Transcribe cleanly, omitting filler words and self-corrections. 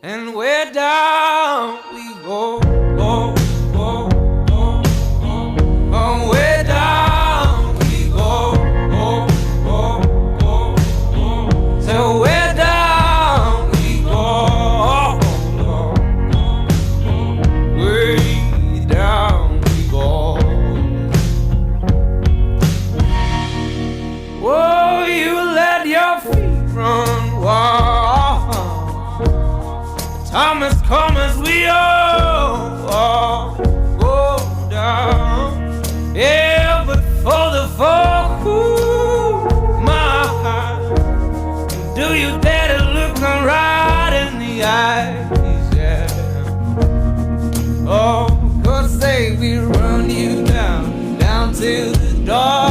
and way down we go, go, go, go, go. Oh, way down we go, go, go, go, go. So way down we go, way down we go. Oh, you let your feet run wild. Time has come as we all go down. Yeah, but for the folk who my heart, do you dare to look them right in the eyes? Yeah. Oh, 'cause they will run you down, down to the dark.